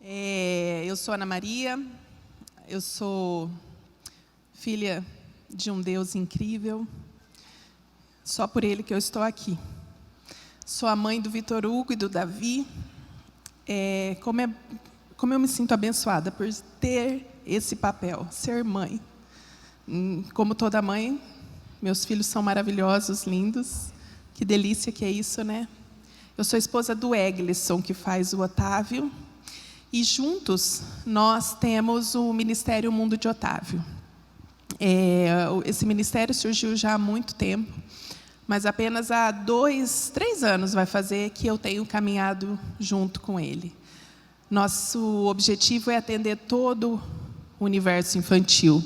Eu sou Ana Maria, eu sou filha de um Deus incrível, só por Ele que eu estou aqui. Sou a mãe do Vitor Hugo e do Davi. Como eu me sinto abençoada por ter esse papel, ser mãe. Como toda mãe, meus filhos são maravilhosos, lindos. Que delícia que é isso, né? Eu sou esposa do Eglisson, que faz o Otávio. E juntos, nós temos o Ministério Mundo de Otávio. Esse ministério surgiu já há muito tempo, mas apenas há 3 anos vai fazer que eu tenho caminhado junto com ele. Nosso objetivo é atender todo o universo infantil.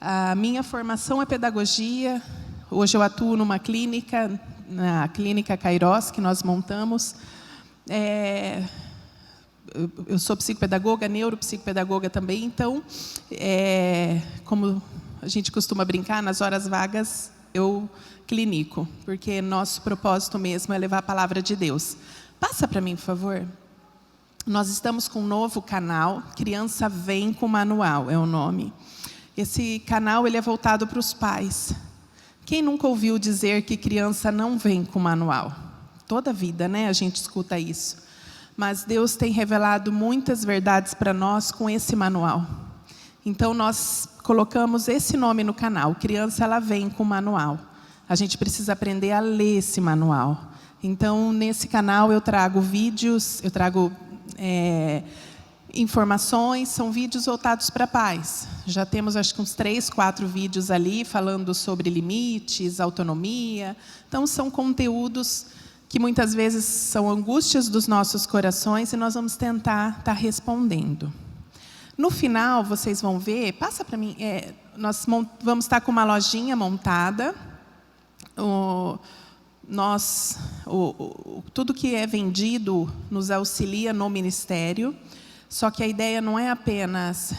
A minha formação é pedagogia. Hoje eu atuo numa clínica, na Clínica Kairos, que nós montamos. Eu sou psicopedagoga, neuropsicopedagoga também, então, como a gente costuma brincar, nas horas vagas eu clinico, porque nosso propósito mesmo é levar a palavra de Deus. Passa para mim, por favor. Nós estamos com um novo canal, Criança Vem com Manual, é o nome. Esse canal ele é voltado para os pais. Quem nunca ouviu dizer que criança não vem com manual? Toda vida, né, a gente escuta isso. Mas Deus tem revelado muitas verdades para nós com esse manual. Então, nós colocamos esse nome no canal. Criança, ela vem com manual. A gente precisa aprender a ler esse manual. Então, nesse canal, eu trago vídeos, eu trago informações, são vídeos voltados para pais. Já temos, acho que uns 3, 4 vídeos ali, falando sobre limites, autonomia. Então, são conteúdos que muitas vezes são angústias dos nossos corações e nós vamos tentar estar respondendo. No final, vocês vão ver, passa para mim, nós vamos estar com uma lojinha montada. Tudo que é vendido nos auxilia no ministério, só que a ideia não é apenas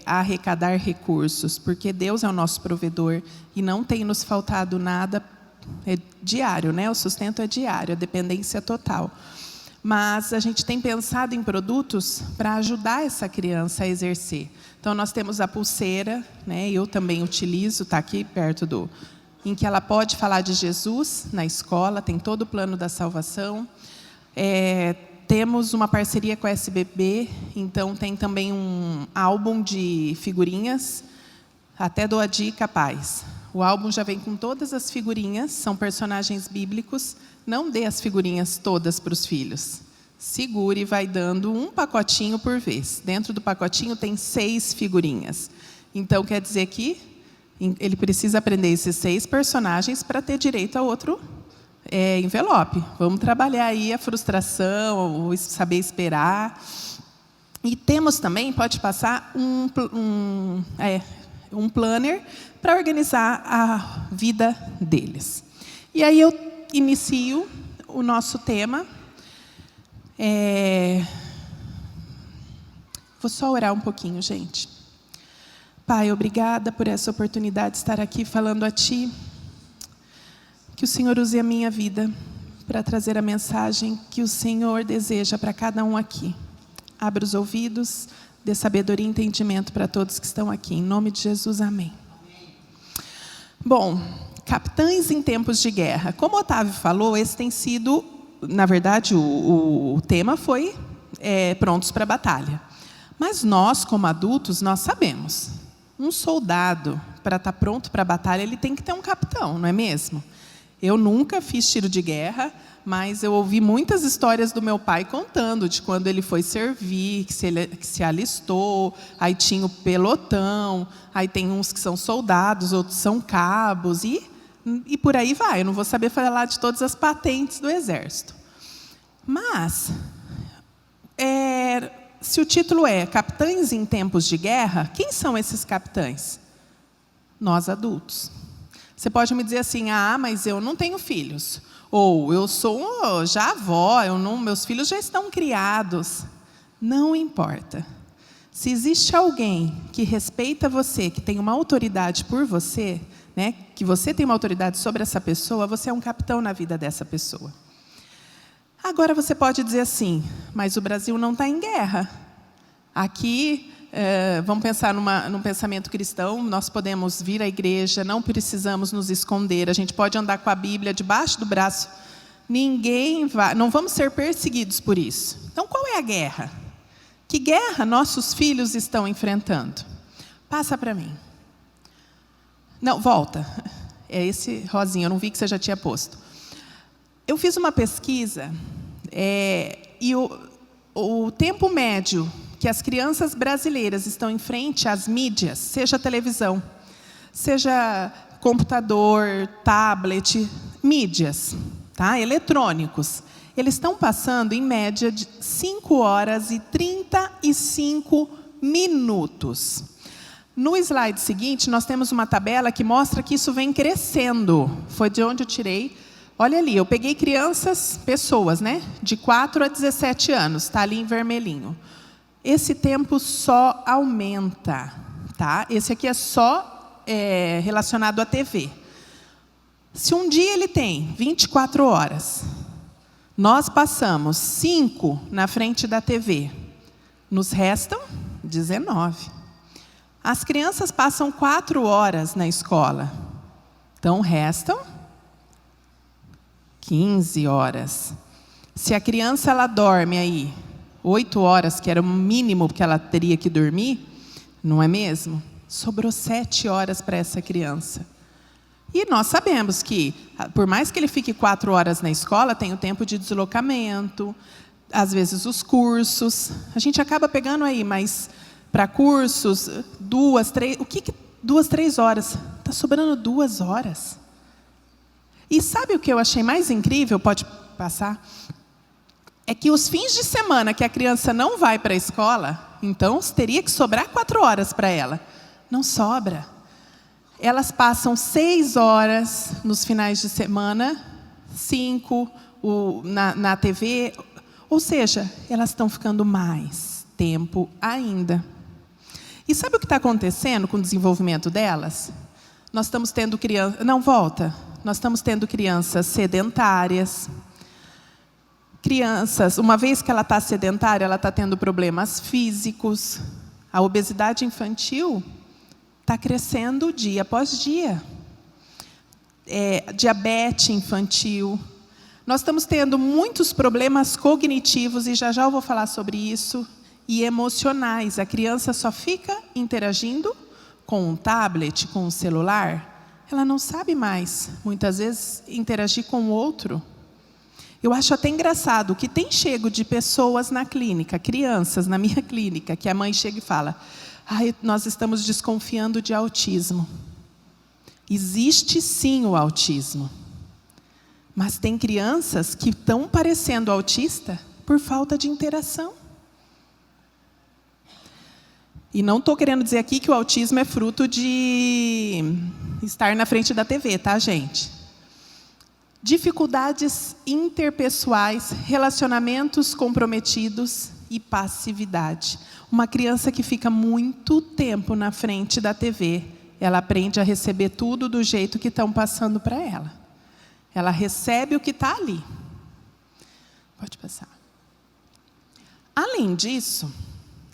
arrecadar recursos, porque Deus é o nosso provedor e não tem nos faltado nada. É diário, né? O sustento é diário, a dependência total. Mas a gente tem pensado em produtos para ajudar essa criança a exercer. Então, nós temos a pulseira, né? Eu também utilizo, está aqui perto em que ela pode falar de Jesus na escola, tem todo o plano da salvação. Temos uma parceria com a SBB, então tem também um álbum de figurinhas, até dou a dica, pais. O álbum já vem com todas as figurinhas, são personagens bíblicos. Não dê as figurinhas todas para os filhos. Segure e vai dando um pacotinho por vez. Dentro do pacotinho tem 6 figurinhas. Então, quer dizer que ele precisa aprender esses 6 personagens para ter direito a outro envelope. Vamos trabalhar aí a frustração, o saber esperar. E temos também, pode passar, um planner para organizar a vida deles. E aí eu inicio o nosso tema. Vou só orar um pouquinho, gente. Pai, obrigada por essa oportunidade de estar aqui falando a Ti. Que o Senhor use a minha vida para trazer a mensagem que o Senhor deseja para cada um aqui. Abra os ouvidos, dê sabedoria e entendimento para todos que estão aqui. Em nome de Jesus, amém. Bom, capitães em tempos de guerra. Como o Otávio falou, esse tem sido, na verdade, o tema foi prontos para a batalha. Mas nós, como adultos, nós sabemos. Um soldado, para estar pronto para a batalha, ele tem que ter um capitão, não é mesmo? Eu nunca fiz tiro de guerra, mas eu ouvi muitas histórias do meu pai contando de quando ele foi servir, que se alistou, aí tinha o pelotão, aí tem uns que são soldados, outros são cabos, e por aí vai. Eu não vou saber falar de todas as patentes do Exército. Mas, se o título é Capitães em Tempos de Guerra, quem são esses capitães? Nós adultos. Você pode me dizer assim, mas eu não tenho filhos. Ou eu sou já avó, meus filhos já estão criados. Não importa. Se existe alguém que respeita você, que tem uma autoridade por você, né, que você tem uma autoridade sobre essa pessoa, você é um capitão na vida dessa pessoa. Agora você pode dizer assim, mas o Brasil não está em guerra. Aqui, vamos pensar num pensamento cristão, nós podemos vir à igreja, não precisamos nos esconder, a gente pode andar com a Bíblia debaixo do braço. Não vamos ser perseguidos por isso. Então, qual é a guerra? Que guerra nossos filhos estão enfrentando? Passa para mim. Não, volta. É esse rosinho, eu não vi que você já tinha posto. Eu fiz uma pesquisa e o tempo médio que as crianças brasileiras estão em frente às mídias, seja televisão, seja computador, tablet, mídias, tá? Eletrônicos, eles estão passando, em média, de 5 horas e 35 minutos. No slide seguinte, nós temos uma tabela que mostra que isso vem crescendo. Foi de onde eu tirei. Olha ali, eu peguei pessoas, né? De 4 a 17 anos, está ali em vermelhinho. Esse tempo só aumenta, tá? Esse aqui é só relacionado à TV. Se um dia ele tem 24 horas, nós passamos 5 na frente da TV, nos restam 19. As crianças passam 4 horas na escola, então restam 15 horas. Se a criança ela dorme aí 8 horas, que era o mínimo que ela teria que dormir, não é mesmo? Sobrou 7 horas para essa criança. E nós sabemos que, por mais que ele fique 4 horas na escola, tem o tempo de deslocamento, às vezes os cursos. A gente acaba pegando aí, mas para cursos, 2, 3... O que 2, 3 horas? Está sobrando 2 horas. E sabe o que eu achei mais incrível? Pode passar? É que os fins de semana que a criança não vai para a escola, então teria que sobrar 4 horas para ela. Não sobra. Elas passam 6 horas nos finais de semana, 5 na TV, ou seja, elas estão ficando mais tempo ainda. E sabe o que está acontecendo com o desenvolvimento delas? Nós estamos tendo crianças... Não, volta. Nós estamos tendo crianças sedentárias. Crianças, uma vez que ela está sedentária, ela está tendo problemas físicos. A obesidade infantil está crescendo dia após dia. Diabetes infantil. Nós estamos tendo muitos problemas cognitivos, e já já eu vou falar sobre isso, e emocionais. A criança só fica interagindo com um tablet, com um celular. Ela não sabe mais, muitas vezes, interagir com o outro. Eu acho até engraçado que tem chego de pessoas na clínica, crianças na minha clínica, que a mãe chega e fala: nós estamos desconfiando de autismo. Existe sim o autismo. Mas tem crianças que estão parecendo autista por falta de interação. E não estou querendo dizer aqui que o autismo é fruto de estar na frente da TV, tá, gente? Dificuldades interpessoais, relacionamentos comprometidos e passividade. Uma criança que fica muito tempo na frente da TV, ela aprende a receber tudo do jeito que estão passando para ela. Ela recebe o que está ali. Pode passar. Além disso,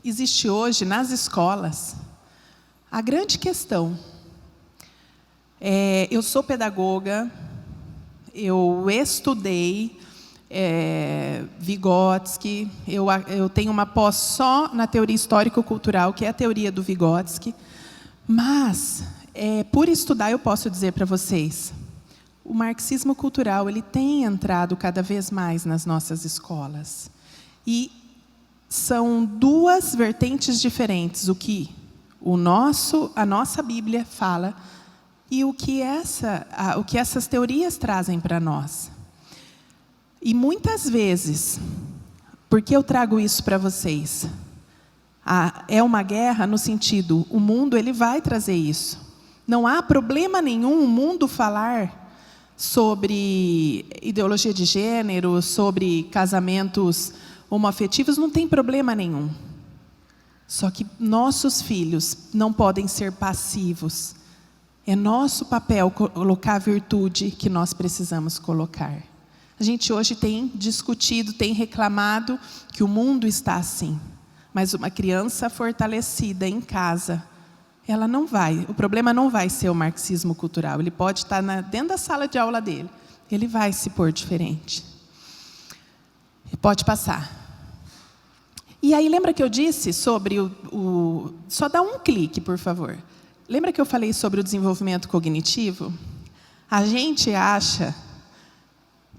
existe hoje nas escolas a grande questão. Eu sou pedagoga, eu estudei Vygotsky, eu tenho uma pós só na teoria histórico-cultural, que é a teoria do Vygotsky, mas, por estudar, eu posso dizer para vocês, o marxismo cultural ele tem entrado cada vez mais nas nossas escolas. E são 2 vertentes diferentes, o que a nossa Bíblia fala e o que essas teorias trazem para nós. E muitas vezes, por que eu trago isso para vocês? É uma guerra no sentido, o mundo ele vai trazer isso. Não há problema nenhum o mundo falar sobre ideologia de gênero, sobre casamentos homoafetivos, não tem problema nenhum. Só que nossos filhos não podem ser passivos. É nosso papel colocar a virtude que nós precisamos colocar. A gente hoje tem discutido, tem reclamado que o mundo está assim. Mas uma criança fortalecida em casa, ela não vai, o problema não vai ser o marxismo cultural. Ele pode estar dentro da sala de aula dele. Ele vai se pôr diferente. Pode passar. E aí, lembra que eu disse sobre só dá um clique, por favor. Lembra que eu falei sobre o desenvolvimento cognitivo? A gente acha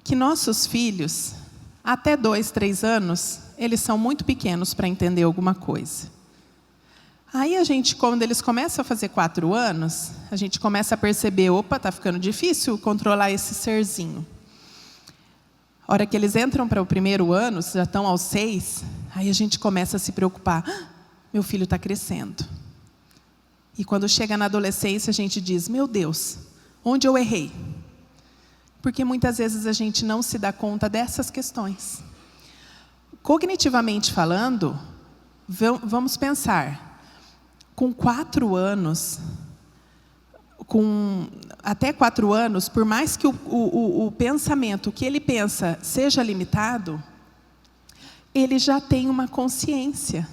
que nossos filhos, até 2, 3 anos, eles são muito pequenos para entender alguma coisa. Aí a gente, quando eles começam a fazer 4 anos, a gente começa a perceber, opa, está ficando difícil controlar esse serzinho. A hora que eles entram para o 1º ano, já estão aos 6, aí a gente começa a se preocupar. Meu filho está crescendo. E quando chega na adolescência, a gente diz, meu Deus, onde eu errei? Porque muitas vezes a gente não se dá conta dessas questões. Cognitivamente falando, vamos pensar, com 4 anos, até 4 anos, por mais que o pensamento que ele pensa seja limitado, ele já tem uma consciência.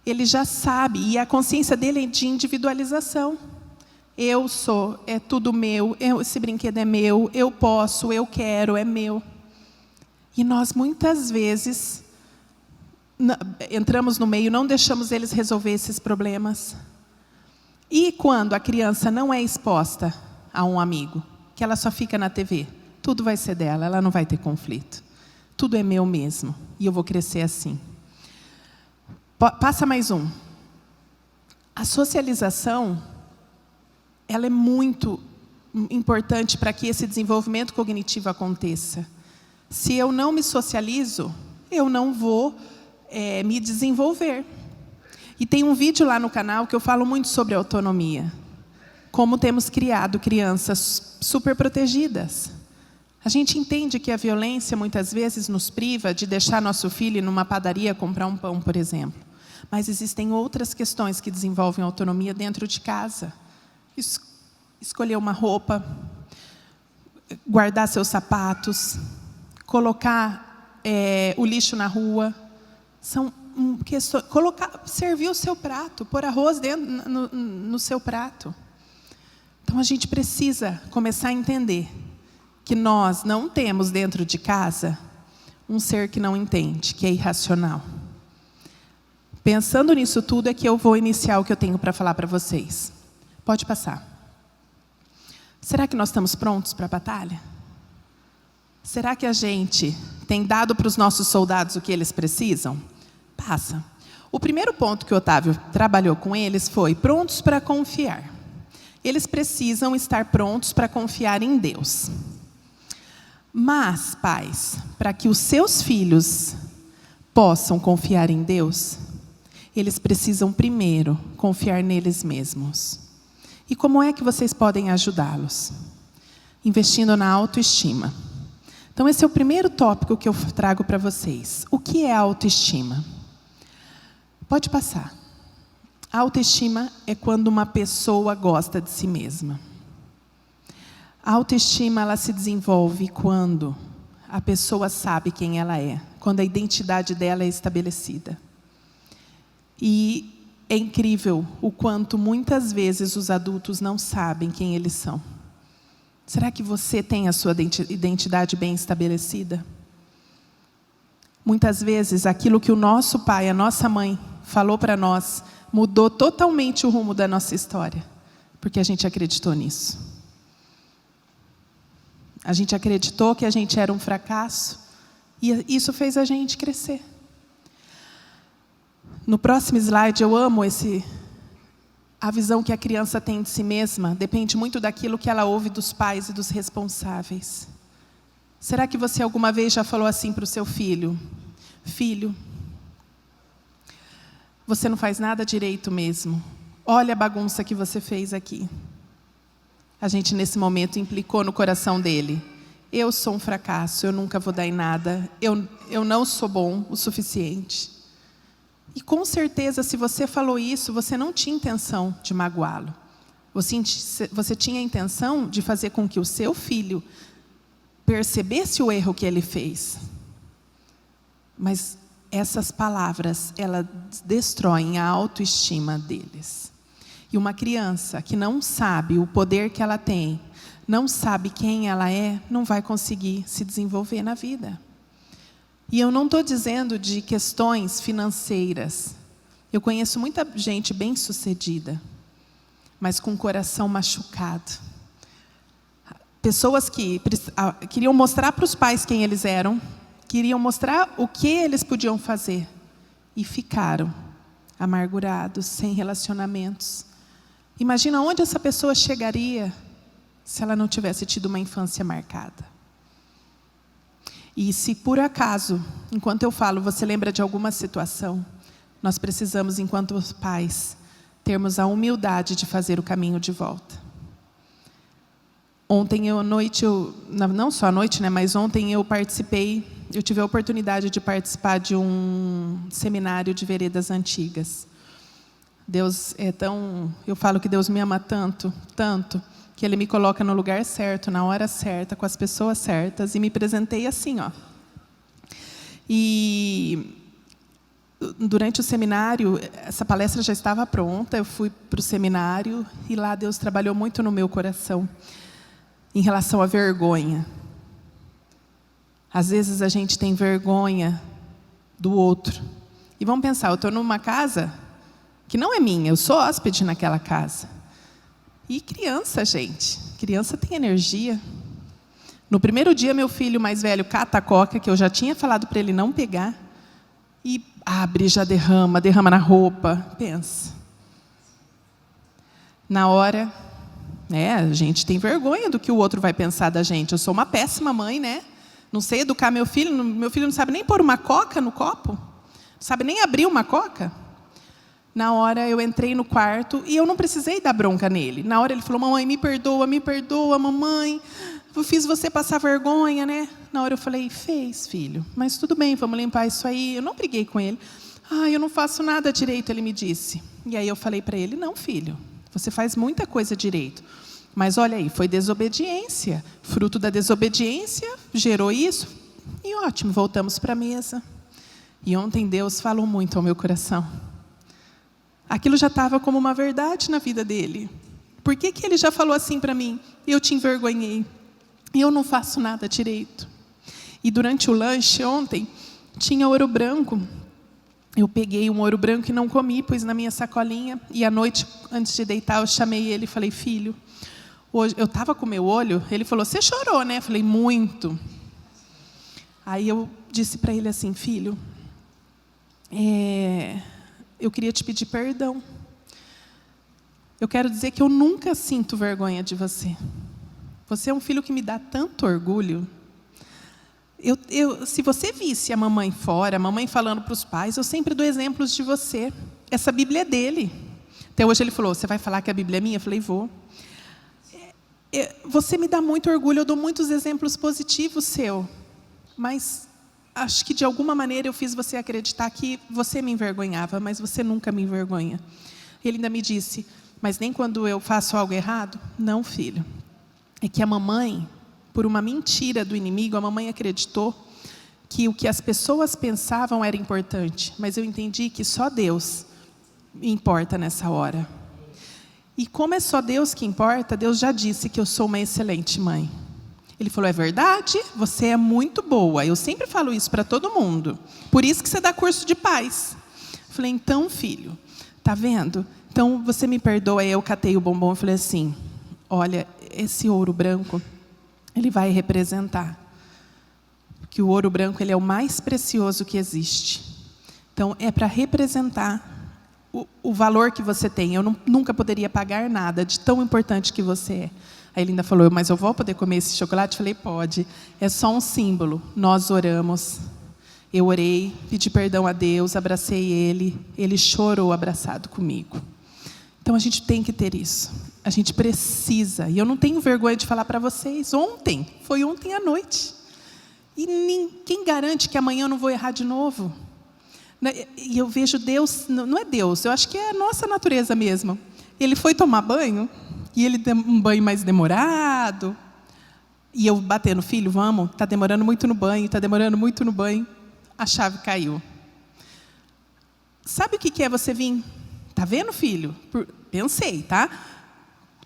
Ele já sabe, e a consciência dele é de individualização. Eu sou, é tudo meu, esse brinquedo é meu, eu posso, eu quero, é meu. E nós, muitas vezes, entramos no meio, não deixamos eles resolver esses problemas. E quando a criança não é exposta a um amigo, que ela só fica na TV, tudo vai ser dela, ela não vai ter conflito. Tudo é meu mesmo, e eu vou crescer assim. Passa mais um. A socialização, ela é muito importante para que esse desenvolvimento cognitivo aconteça. Se eu não me socializo, eu não vou me desenvolver. E tem um vídeo lá no canal que eu falo muito sobre autonomia. Como temos criado crianças super protegidas. A gente entende que a violência muitas vezes nos priva de deixar nosso filho ir numa padaria comprar um pão, por exemplo. Mas existem outras questões que desenvolvem autonomia dentro de casa. Escolher uma roupa, guardar seus sapatos, colocar o lixo na rua. São questões, servir o seu prato, pôr arroz dentro no seu prato. Então a gente precisa começar a entender que nós não temos dentro de casa um ser que não entende, que é irracional. Pensando nisso tudo é que eu vou iniciar o que eu tenho para falar para vocês. Pode passar. Será que nós estamos prontos para a batalha? Será que a gente tem dado para os nossos soldados o que eles precisam? Passa. O primeiro ponto que o Otávio trabalhou com eles foi prontos para confiar. Eles precisam estar prontos para confiar em Deus. Mas, pais, para que os seus filhos possam confiar em Deus, eles precisam primeiro confiar neles mesmos. E como é que vocês podem ajudá-los? Investindo na autoestima. Então esse é o primeiro tópico que eu trago para vocês. O que é autoestima? Pode passar. A autoestima é quando uma pessoa gosta de si mesma. A autoestima, ela se desenvolve quando a pessoa sabe quem ela é, quando a identidade dela é estabelecida. E é incrível o quanto muitas vezes os adultos não sabem quem eles são. Será que você tem a sua identidade bem estabelecida? Muitas vezes aquilo que o nosso pai, a nossa mãe falou para nós, mudou totalmente o rumo da nossa história, porque a gente acreditou nisso. A gente acreditou que a gente era um fracasso, e isso fez a gente crescer. No próximo slide, eu amo a visão que a criança tem de si mesma, depende muito daquilo que ela ouve dos pais e dos responsáveis. Será que você alguma vez já falou assim para o seu filho? Filho, você não faz nada direito mesmo. Olha a bagunça que você fez aqui. A gente, nesse momento, implicou no coração dele. Eu sou um fracasso, eu nunca vou dar em nada, eu não sou bom o suficiente. E com certeza, se você falou isso, você não tinha intenção de magoá-lo. Você tinha a intenção de fazer com que o seu filho percebesse o erro que ele fez. Mas essas palavras, elas destroem a autoestima deles. E uma criança que não sabe o poder que ela tem, não sabe quem ela é, não vai conseguir se desenvolver na vida. E eu não estou dizendo de questões financeiras. Eu conheço muita gente bem-sucedida, mas com o coração machucado. Pessoas que queriam mostrar para os pais quem eles eram, queriam mostrar o que eles podiam fazer, e ficaram amargurados, sem relacionamentos. Imagina onde essa pessoa chegaria se ela não tivesse tido uma infância marcada. E se por acaso, enquanto eu falo, você lembra de alguma situação, nós precisamos, enquanto pais, termos a humildade de fazer o caminho de volta. Ontem à noite, não só à noite, né, mas ontem eu tive a oportunidade de participar de um seminário de veredas antigas. Deus é tão... Eu falo que Deus me ama tanto, tanto, que Ele me coloca no lugar certo, na hora certa, com as pessoas certas, e me apresentei assim, ó. E durante o seminário, essa palestra já estava pronta, eu fui para o seminário, e lá Deus trabalhou muito no meu coração, em relação à vergonha. Às vezes a gente tem vergonha do outro. E vamos pensar, eu estou numa casa que não é minha, eu sou hóspede naquela casa. E criança, gente, criança tem energia. No primeiro dia, meu filho mais velho cata a coca, que eu já tinha falado para ele não pegar, e abre, já derrama na roupa. Pensa. Na hora, a gente tem vergonha do que o outro vai pensar da gente. Eu sou uma péssima mãe, né? Não sei educar meu filho não sabe nem pôr uma coca no copo, não sabe nem abrir uma coca. Na hora eu entrei no quarto e eu não precisei dar bronca nele. Na hora ele falou, mamãe, me perdoa, mamãe. Eu fiz você passar vergonha, né? Na hora eu falei, fez, filho. Mas tudo bem, vamos limpar isso aí. Eu não briguei com ele. Eu não faço nada direito, ele me disse. E aí eu falei para ele, não, filho, você faz muita coisa direito. Mas olha aí, foi desobediência. Fruto da desobediência, gerou isso. E ótimo, voltamos para a mesa. E ontem Deus falou muito ao meu coração. Aquilo já estava como uma verdade na vida dele. Por que ele já falou assim para mim? Eu te envergonhei. Eu não faço nada direito. E durante o lanche ontem, tinha ouro branco. Eu peguei um ouro branco e não comi, pus na minha sacolinha. E à noite, antes de deitar, eu chamei ele e falei, filho, hoje eu estava com o meu olho. Ele falou, você chorou, né? Eu falei, muito. Aí eu disse para ele assim, filho, eu queria te pedir perdão. Eu quero dizer que eu nunca sinto vergonha de você. Você é um filho que me dá tanto orgulho. Se você visse a mamãe fora, a mamãe falando para os pais, eu sempre dou exemplos de você. Essa Bíblia é dele. Até hoje ele falou, você vai falar que a Bíblia é minha? Eu falei, vou. Você me dá muito orgulho, eu dou muitos exemplos positivos seu. Mas acho que de alguma maneira eu fiz você acreditar que você me envergonhava, mas você nunca me envergonha. Ele ainda me disse, mas nem quando eu faço algo errado? Não, filho. É que a mamãe, por uma mentira do inimigo, a mamãe acreditou que o que as pessoas pensavam era importante. Mas eu entendi que só Deus importa nessa hora. E como é só Deus que importa, Deus já disse que eu sou uma excelente mãe. Ele falou, é verdade, você é muito boa. Eu sempre falo isso para todo mundo. Por isso que você dá curso de paz. Eu falei, então, filho, tá vendo? Então, você me perdoa. Aí eu catei o bombom e falei assim, olha, esse ouro branco, ele vai representar. Porque o ouro branco, ele é o mais precioso que existe. Então, é para representar o valor que você tem. Eu nunca poderia pagar nada de tão importante que você é. Aí ele ainda falou, mas eu vou poder comer esse chocolate? Eu falei, pode. É só um símbolo. Nós oramos. Eu orei, pedi perdão a Deus, abracei ele. Ele chorou abraçado comigo. Então, a gente tem que ter isso. A gente precisa. E eu não tenho vergonha de falar para vocês. Foi ontem à noite. E quem garante que amanhã eu não vou errar de novo? E eu vejo Deus, não é Deus, eu acho que é a nossa natureza mesmo. Ele foi tomar banho, e ele deu um banho mais demorado. E eu batendo, filho, vamos, está demorando muito no banho, está demorando muito no banho. A chave caiu. Sabe o que é você vir? Tá vendo, filho? Pensei, tá?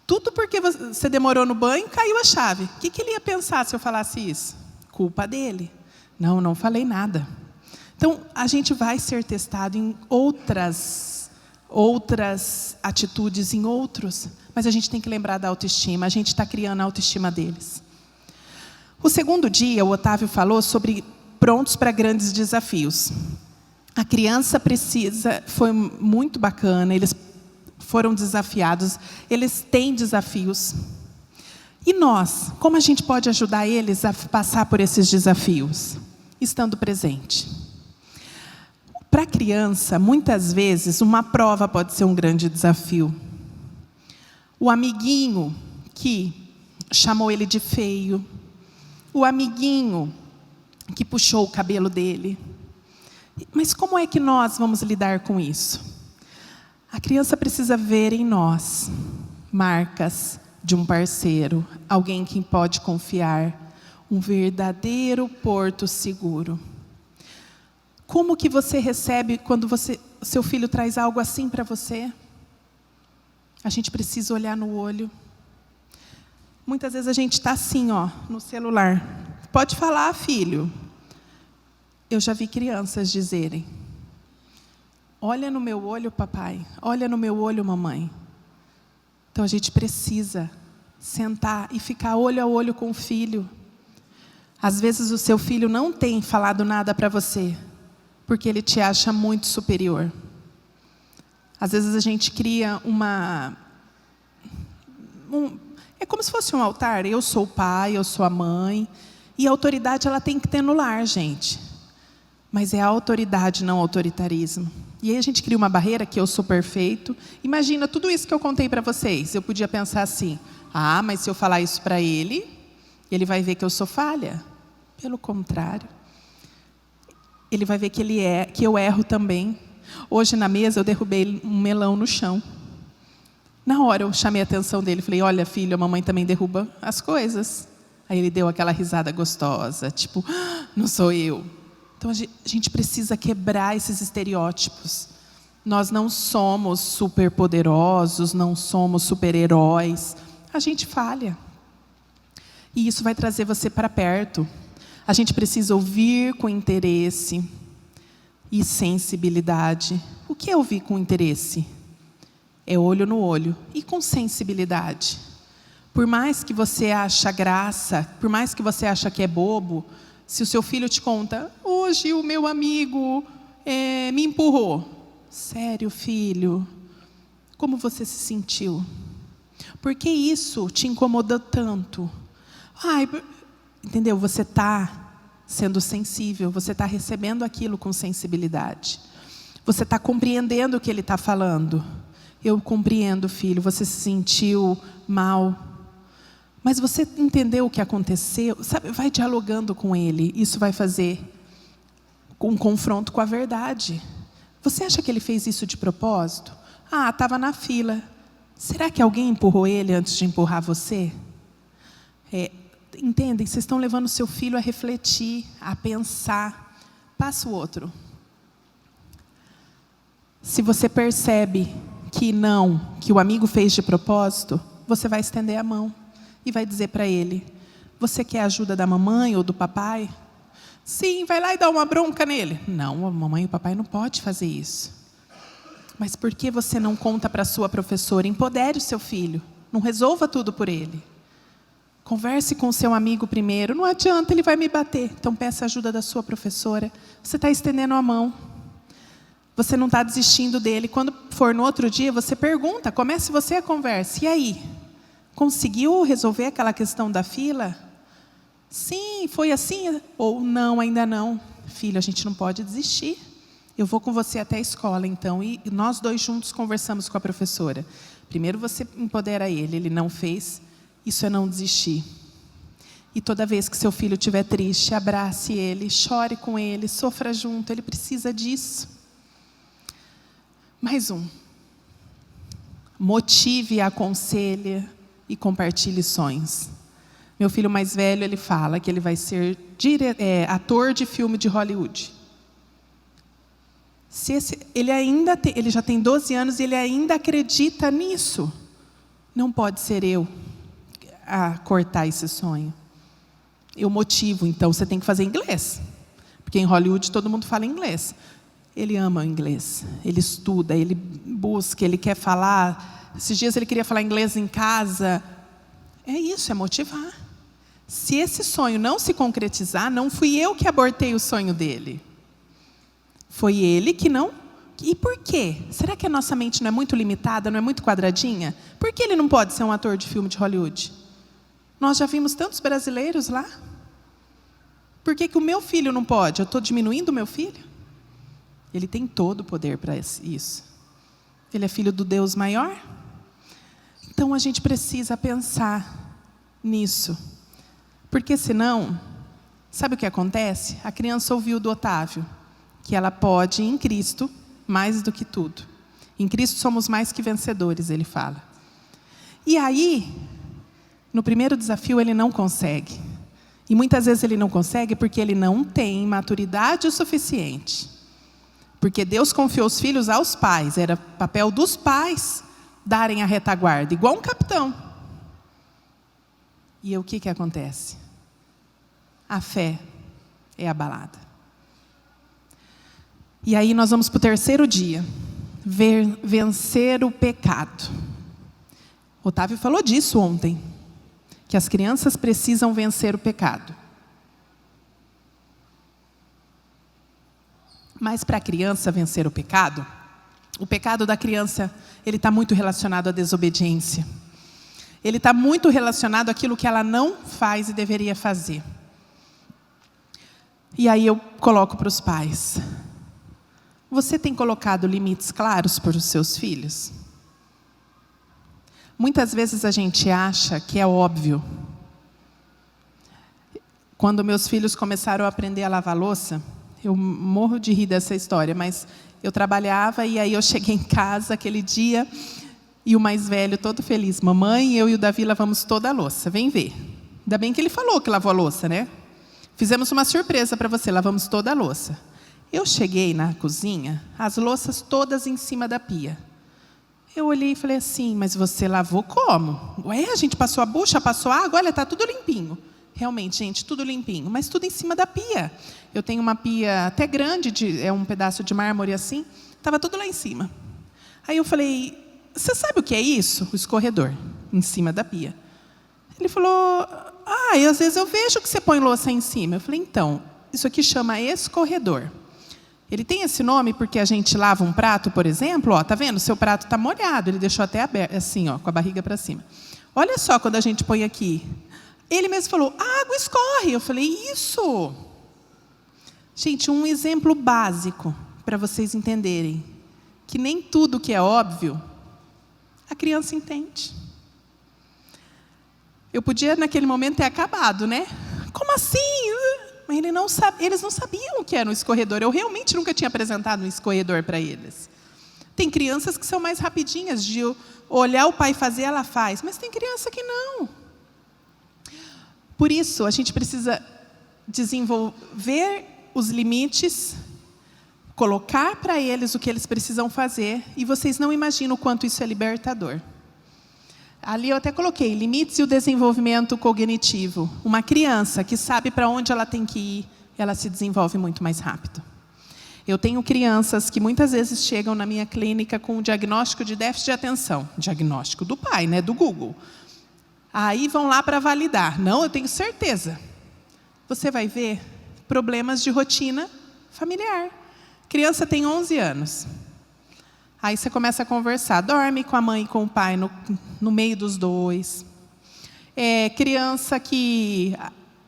Tudo porque você demorou no banho, caiu a chave. O que ele ia pensar se eu falasse isso? Culpa dele. Não, não falei nada. Então, a gente vai ser testado em outras atitudes, em outros, mas a gente tem que lembrar da autoestima. A gente está criando a autoestima deles. O segundo dia, o Otávio falou sobre prontos para grandes desafios. A criança foi muito bacana, eles foram desafiados, eles têm desafios. E nós, como a gente pode ajudar eles a passar por esses desafios? Estando presente. Para a criança, muitas vezes, uma prova pode ser um grande desafio. O amiguinho que chamou ele de feio, o amiguinho que puxou o cabelo dele. Mas como é que nós vamos lidar com isso? A criança precisa ver em nós marcas de um parceiro, alguém em quem pode confiar, um verdadeiro porto seguro. Como que você recebe quando seu filho traz algo assim para você? A gente precisa olhar no olho. Muitas vezes a gente está assim, ó, no celular. Pode falar, filho. Eu já vi crianças dizerem: olha no meu olho, papai. Olha no meu olho, mamãe. Então a gente precisa sentar e ficar olho a olho com o filho. Às vezes o seu filho não tem falado nada para você, porque ele te acha muito superior. Às vezes a gente cria é como se fosse um altar. Eu sou o pai, eu sou a mãe. E a autoridade ela tem que ter no lar, gente. Mas é a autoridade, não o autoritarismo. E aí a gente cria uma barreira que eu sou perfeito. Imagina tudo isso que eu contei para vocês. Eu podia pensar assim: ah, mas se eu falar isso para ele, ele vai ver que eu sou falha. Pelo contrário. Ele vai ver que eu erro também. Hoje na mesa eu derrubei um melão no chão. Na hora eu chamei a atenção dele, falei: olha, filho, a mamãe também derruba as coisas. Aí ele deu aquela risada gostosa, tipo: ah, não sou eu. Então a gente precisa quebrar esses estereótipos. Nós não somos superpoderosos, não somos super-heróis. A gente falha. E isso vai trazer você para perto. A gente precisa ouvir com interesse e sensibilidade. O que é ouvir com interesse? É olho no olho. E com sensibilidade. Por mais que você ache graça, por mais que você ache que é bobo, se o seu filho te conta: hoje o meu amigo me empurrou. Sério, filho? Como você se sentiu? Por que isso te incomodou tanto? Ai, entendeu? Você está sendo sensível, você está recebendo aquilo com sensibilidade. Você está compreendendo o que ele está falando. Eu compreendo, filho, você se sentiu mal. Mas você entendeu o que aconteceu? Sabe, vai dialogando com ele. Isso vai fazer um confronto com a verdade. Você acha que ele fez isso de propósito? Ah, estava na fila. Será que alguém empurrou ele antes de empurrar você? Entendem? Vocês estão levando seu filho a refletir, a pensar. Passa o outro. Se você percebe que o amigo fez de propósito, você vai estender a mão e vai dizer para ele: você quer a ajuda da mamãe ou do papai? Sim, vai lá e dá uma bronca nele. Não, a mamãe e o papai não podem fazer isso. Mas por que você não conta para a sua professora? Empodere o seu filho. Não resolva tudo por ele. Converse com o seu amigo primeiro. Não adianta, ele vai me bater. Então peça ajuda da sua professora. Você está estendendo a mão. Você não está desistindo dele. Quando for no outro dia, você pergunta. Comece você a conversa. E aí? Conseguiu resolver aquela questão da fila? Sim, foi assim? Ou não, ainda não. Filho, a gente não pode desistir. Eu vou com você até a escola, então. E nós dois juntos conversamos com a professora. Primeiro você empodera ele. Ele não fez. Isso é não desistir. E toda vez que seu filho estiver triste, abrace ele, chore com ele, sofra junto. Ele precisa disso. Mais um. Motive, aconselhe e compartilhe sonhos. Meu filho mais velho, ele fala que ele vai ser ator de filme de Hollywood. Ele já tem 12 anos e ele ainda acredita nisso. Não pode ser eu a cortar esse sonho. Eu motivo, então você tem que fazer inglês. Porque em Hollywood todo mundo fala inglês. Ele ama o inglês, ele estuda, ele busca, ele quer falar. Esses dias ele queria falar inglês em casa. É isso, é motivar. Se esse sonho não se concretizar, não fui eu que abortei o sonho dele. Foi ele que não... E por quê? Será que a nossa mente não é muito limitada, não é muito quadradinha? Por que ele não pode ser um ator de filme de Hollywood? Nós já vimos tantos brasileiros lá. Por que o meu filho não pode? Eu estou diminuindo o meu filho? Ele tem todo o poder para isso. Ele é filho do Deus maior? Então a gente precisa pensar nisso. Porque senão, sabe o que acontece? A criança ouviu do Otávio que ela pode, em Cristo, mais do que tudo. Em Cristo somos mais que vencedores, ele fala. E aí, no primeiro desafio, ele não consegue. E muitas vezes ele não consegue porque ele não tem maturidade o suficiente. Porque Deus confiou os filhos aos pais. Era papel dos pais darem a retaguarda, igual um capitão. E o que acontece? A fé é abalada. E aí nós vamos para o terceiro dia. Vencer o pecado. Otávio falou disso ontem. Que as crianças precisam vencer o pecado. Mas para a criança vencer o pecado da criança, ele está muito relacionado à desobediência. Ele está muito relacionado àquilo que ela não faz e deveria fazer. E aí eu coloco para os pais. Você tem colocado limites claros para os seus filhos? Muitas vezes a gente acha que é óbvio. Quando meus filhos começaram a aprender a lavar louça, eu morro de rir dessa história, mas eu trabalhava e aí eu cheguei em casa aquele dia e o mais velho todo feliz. Mamãe, eu e o Davi lavamos toda a louça, vem ver. Ainda bem que ele falou que lavou a louça, né? Fizemos uma surpresa para você, lavamos toda a louça. Eu cheguei na cozinha, as louças todas em cima da pia. Eu olhei e falei assim, mas você lavou como? Ué, a gente passou a bucha, passou a água, olha, está tudo limpinho. Realmente, gente, tudo limpinho, mas tudo em cima da pia. Eu tenho uma pia até grande, é um pedaço de mármore assim, estava tudo lá em cima. Aí eu falei, você sabe o que é isso? O escorredor, em cima da pia. Ele falou, e às vezes eu vejo que você põe louça em cima. Eu falei, então, isso aqui chama escorredor. Ele tem esse nome porque a gente lava um prato, por exemplo, ó, tá vendo? Seu prato está molhado, ele deixou até aberto, assim, ó, com a barriga para cima. Olha só quando a gente põe aqui. Ele mesmo falou, a água escorre. Eu falei, isso. Gente, um exemplo básico para vocês entenderem que nem tudo que é óbvio, a criança entende. Eu podia, naquele momento, ter acabado, né? Como assim? Mas eles não sabiam o que era um escorredor. Eu realmente nunca tinha apresentado um escorredor para eles. Tem crianças que são mais rapidinhas, de olhar o pai fazer, ela faz. Mas tem criança que não. Por isso, a gente precisa desenvolver os limites, colocar para eles o que eles precisam fazer, e vocês não imaginam o quanto isso é libertador. Ali eu até coloquei limites e o desenvolvimento cognitivo. Uma criança que sabe para onde ela tem que ir, ela se desenvolve muito mais rápido. Eu tenho crianças que muitas vezes chegam na minha clínica com um diagnóstico de déficit de atenção. Diagnóstico do pai, né, do Google. Aí vão lá para validar. Não, eu tenho certeza. Você vai ver problemas de rotina familiar. Criança tem 11 anos. Aí você começa a conversar. Dorme com a mãe e com o pai no meio dos dois. Criança que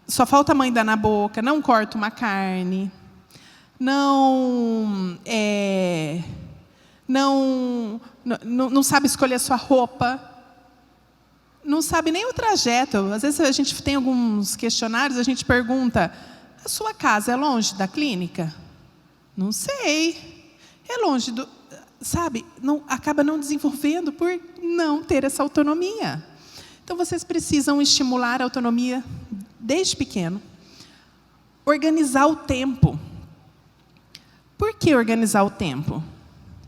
só falta a mãe dar na boca, não corta uma carne. Não sabe escolher sua roupa. Não sabe nem o trajeto. Às vezes a gente tem alguns questionários, a gente pergunta, a sua casa é longe da clínica? Não sei. É longe do... Sabe, acaba não desenvolvendo por não ter essa autonomia. Então, vocês precisam estimular a autonomia desde pequeno. Organizar o tempo. Por que organizar o tempo?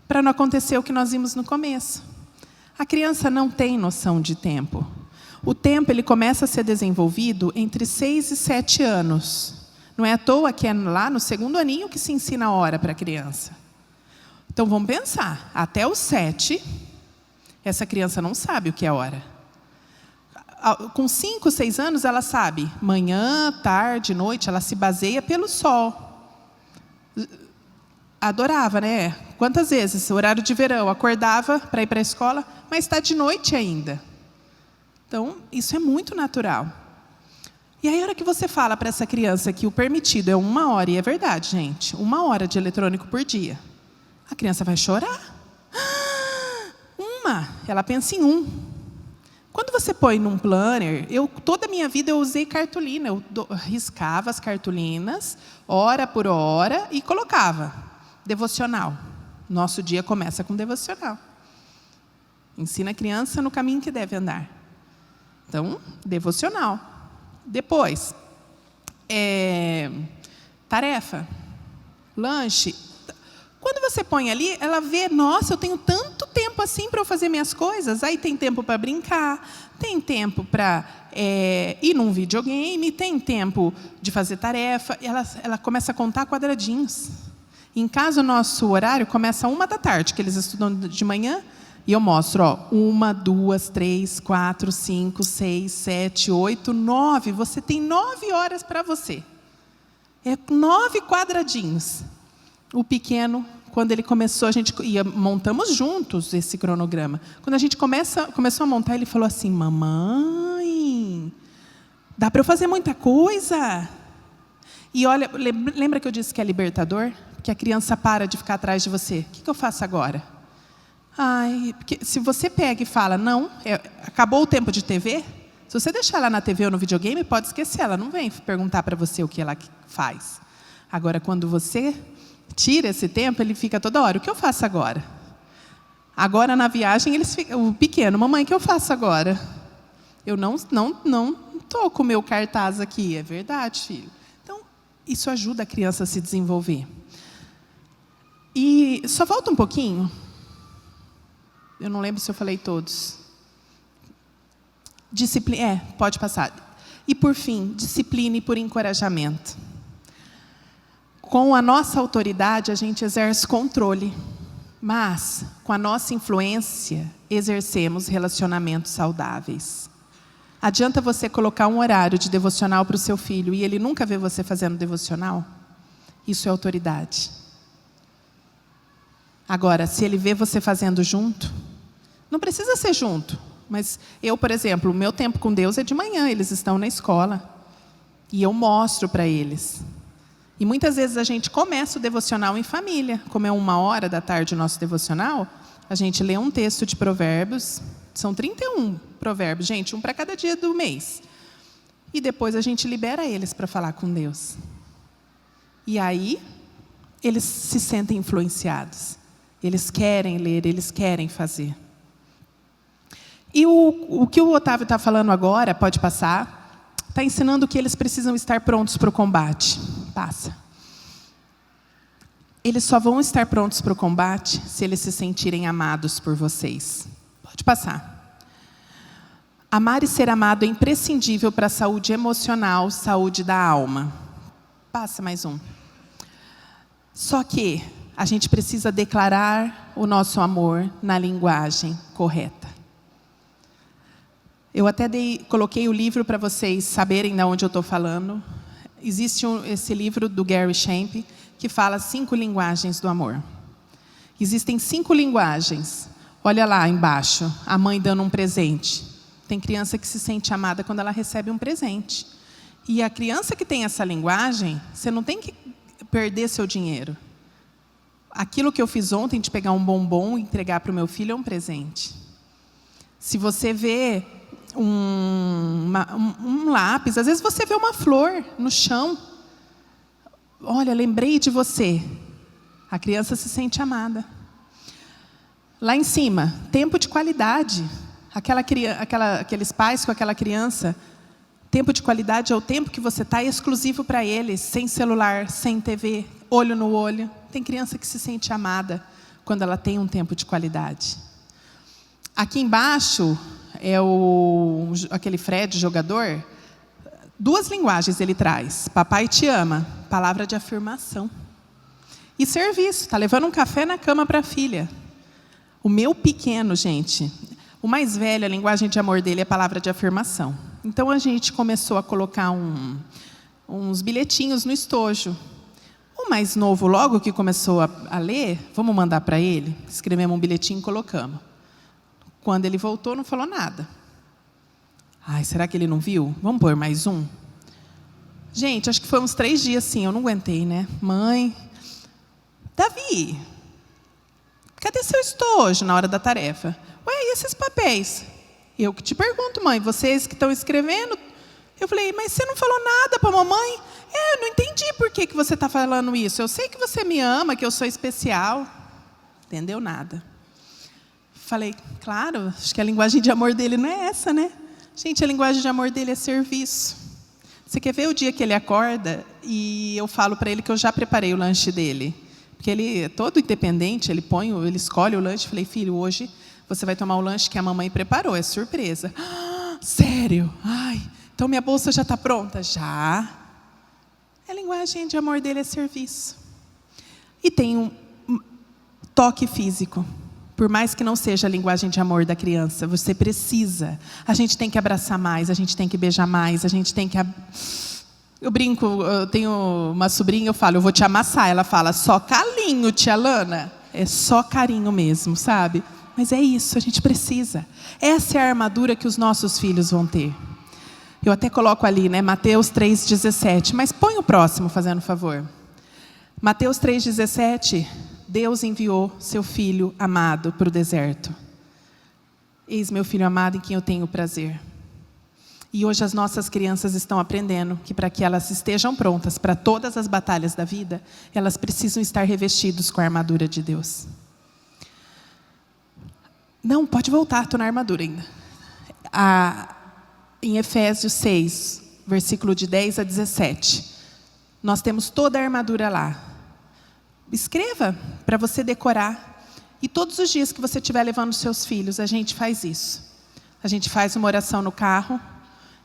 Para não acontecer o que nós vimos no começo. A criança não tem noção de tempo. O tempo ele começa a ser desenvolvido entre 6 e 7 anos. Não é à toa que é lá no 2º aninho que se ensina a hora para a criança. Então, vamos pensar. Até os 7, essa criança não sabe o que é hora. Com 5, 6 anos, ela sabe. Manhã, tarde, noite, ela se baseia pelo sol. Adorava, né? Quantas vezes, horário de verão, acordava para ir para a escola, mas está de noite ainda. Então, isso é muito natural. E aí, a hora que você fala para essa criança que o permitido é 1 hora, e é verdade, gente, 1 hora de eletrônico por dia, a criança vai chorar. Ela pensa em 1. Quando você põe num planner, toda a minha vida eu usei cartolina, eu riscava as cartolinas, hora por hora, e colocava devocional. Nosso dia começa com devocional. Ensina a criança no caminho que deve andar. Então, devocional. Depois, tarefa, lanche. Quando você põe ali, ela vê, nossa, eu tenho tanto tempo assim para eu fazer minhas coisas. Aí tem tempo para brincar, tem tempo para ir num videogame, tem tempo de fazer tarefa. Ela começa a contar quadradinhos. Em casa, o nosso horário começa 1h, que eles estudam de manhã, e eu mostro, 1, 2, 3, 4, 5, 6, 7, 8, 9. Você tem 9 horas para você. 9 quadradinhos. O pequeno, quando ele começou, a gente montamos juntos esse cronograma. Quando a gente começou a montar, ele falou assim, mamãe, dá para eu fazer muita coisa? E olha, lembra que eu disse que é libertador? Que a criança para de ficar atrás de você. O que eu faço agora? Porque se você pega e fala, não, acabou o tempo de TV, se você deixar ela na TV ou no videogame, pode esquecer, ela não vem perguntar para você o que ela faz. Agora, quando você tira esse tempo, ele fica toda hora, o que eu faço agora? Agora, na viagem, o pequeno, mamãe, o que eu faço agora? Eu não estou com o meu cartaz aqui, é verdade, filho. Então, isso ajuda a criança a se desenvolver. E só volta um pouquinho. Eu não lembro se eu falei todos. Disciplina, pode passar. E, por fim, disciplina e por encorajamento. Com a nossa autoridade, a gente exerce controle. Mas, com a nossa influência, exercemos relacionamentos saudáveis. Adianta você colocar um horário de devocional para o seu filho e ele nunca vê você fazendo devocional? Isso é autoridade. Agora, se ele vê você fazendo junto, não precisa ser junto, mas eu, por exemplo, o meu tempo com Deus é de manhã, eles estão na escola, e eu mostro para eles. E muitas vezes a gente começa o devocional em família, como é 13h o nosso devocional, a gente lê um texto de Provérbios, são 31 provérbios, gente, um para cada dia do mês. E depois a gente libera eles para falar com Deus. E aí, eles se sentem influenciados. Eles querem ler, eles querem fazer. E o que o Otávio está falando agora, pode passar, está ensinando que eles precisam estar prontos para o combate. Passa. Eles só vão estar prontos para o combate se eles se sentirem amados por vocês. Pode passar. Amar e ser amado é imprescindível para a saúde emocional, saúde da alma. Passa mais um. Só que a gente precisa declarar o nosso amor na linguagem correta. Eu até coloquei o livro para vocês saberem de onde eu estou falando. Existe esse livro do Gary Shamp que fala 5 linguagens do amor. Existem 5 linguagens. Olha lá embaixo, a mãe dando um presente. Tem criança que se sente amada quando ela recebe um presente. E a criança que tem essa linguagem, você não tem que perder seu dinheiro. Aquilo que eu fiz ontem de pegar um bombom e entregar para o meu filho é um presente. Se você vê um lápis, às vezes você vê uma flor no chão. Olha, lembrei de você. A criança se sente amada. Lá em cima, tempo de qualidade. Aqueles pais com aquela criança, tempo de qualidade é o tempo que você está exclusivo para eles, sem celular, sem TV, olho no olho. Tem criança que se sente amada quando ela tem um tempo de qualidade. Aqui embaixo é aquele Fred, jogador. 2 linguagens ele traz. Papai te ama, palavra de afirmação. E serviço, está levando um café na cama para a filha. O meu pequeno, gente, o mais velho, a linguagem de amor dele é palavra de afirmação. Então, a gente começou a colocar uns bilhetinhos no estojo. O mais novo, logo que começou a ler, vamos mandar para ele? Escrevemos um bilhetinho e colocamos. Quando ele voltou, não falou nada. Ai, será que ele não viu? Vamos pôr mais um? Gente, acho que foi uns 3 dias assim, eu não aguentei, né? Mãe, Davi, cadê seu estojo na hora da tarefa? Ué, e esses papéis? Eu que te pergunto, mãe, vocês que estão escrevendo? Eu falei, mas você não falou nada para a mamãe? Eu não entendi por que você está falando isso. Eu sei que você me ama, que eu sou especial. Entendeu nada. Falei, claro, acho que a linguagem de amor dele não é essa, né? Gente, a linguagem de amor dele é serviço. Você quer ver o dia que ele acorda e eu falo para ele que eu já preparei o lanche dele? Porque ele é todo independente, ele escolhe o lanche. Falei, filho, hoje você vai tomar o lanche que a mamãe preparou, é surpresa. Ah, sério? Ai, então minha bolsa já está pronta? Já. A linguagem de amor dele é serviço. E tem um toque físico. Por mais que não seja a linguagem de amor da criança, você precisa. A gente tem que abraçar mais, a gente tem que beijar mais, a gente tem que... Eu brinco, eu tenho uma sobrinha, eu falo, eu vou te amassar. Ela fala, só carinho, tia Lana. É só carinho mesmo, sabe? Mas é isso, a gente precisa. Essa é a armadura que os nossos filhos vão ter. Eu até coloco ali, né, Mateus 3,17. Mas põe o próximo, fazendo favor. Mateus 3,17... Deus enviou seu Filho amado para o deserto. Eis meu Filho amado em quem eu tenho prazer. E hoje as nossas crianças estão aprendendo que para que elas estejam prontas para todas as batalhas da vida, elas precisam estar revestidos com a armadura de Deus. Não, pode voltar, estou na armadura ainda. Em Efésios 6, versículo de 10 a 17. Nós temos toda a armadura lá. Escreva para você decorar. E todos os dias que você estiver levando seus filhos, a gente faz isso. A gente faz uma oração no carro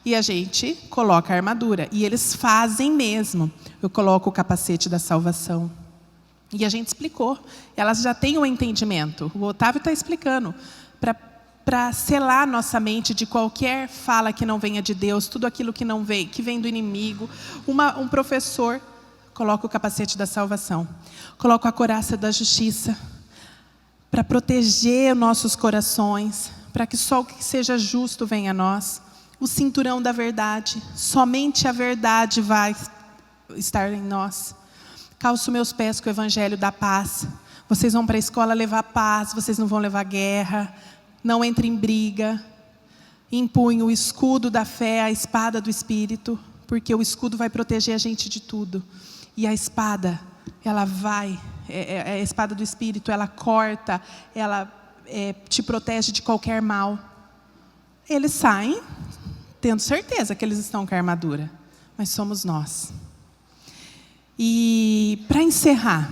e a gente coloca a armadura. E eles fazem mesmo. Eu coloco o capacete da salvação. E a gente explicou. Elas já têm o entendimento. O Otávio está explicando. Para selar nossa mente de qualquer fala que não venha de Deus, tudo aquilo que não vem, que vem do inimigo. Um professor... Coloca o capacete da salvação. Coloca a couraça da justiça. Para proteger nossos corações. Para que só o que seja justo venha a nós. O cinturão da verdade. Somente a verdade vai estar em nós. Calço meus pés com o evangelho da paz. Vocês vão para a escola levar paz. Vocês não vão levar guerra. Não entrem em briga. Empunho o escudo da fé, a espada do Espírito. Porque o escudo vai proteger a gente de tudo. E a espada, ela vai, a espada do Espírito, ela corta, ela te protege de qualquer mal. Eles saem, tendo certeza que eles estão com a armadura, mas somos nós. E para encerrar,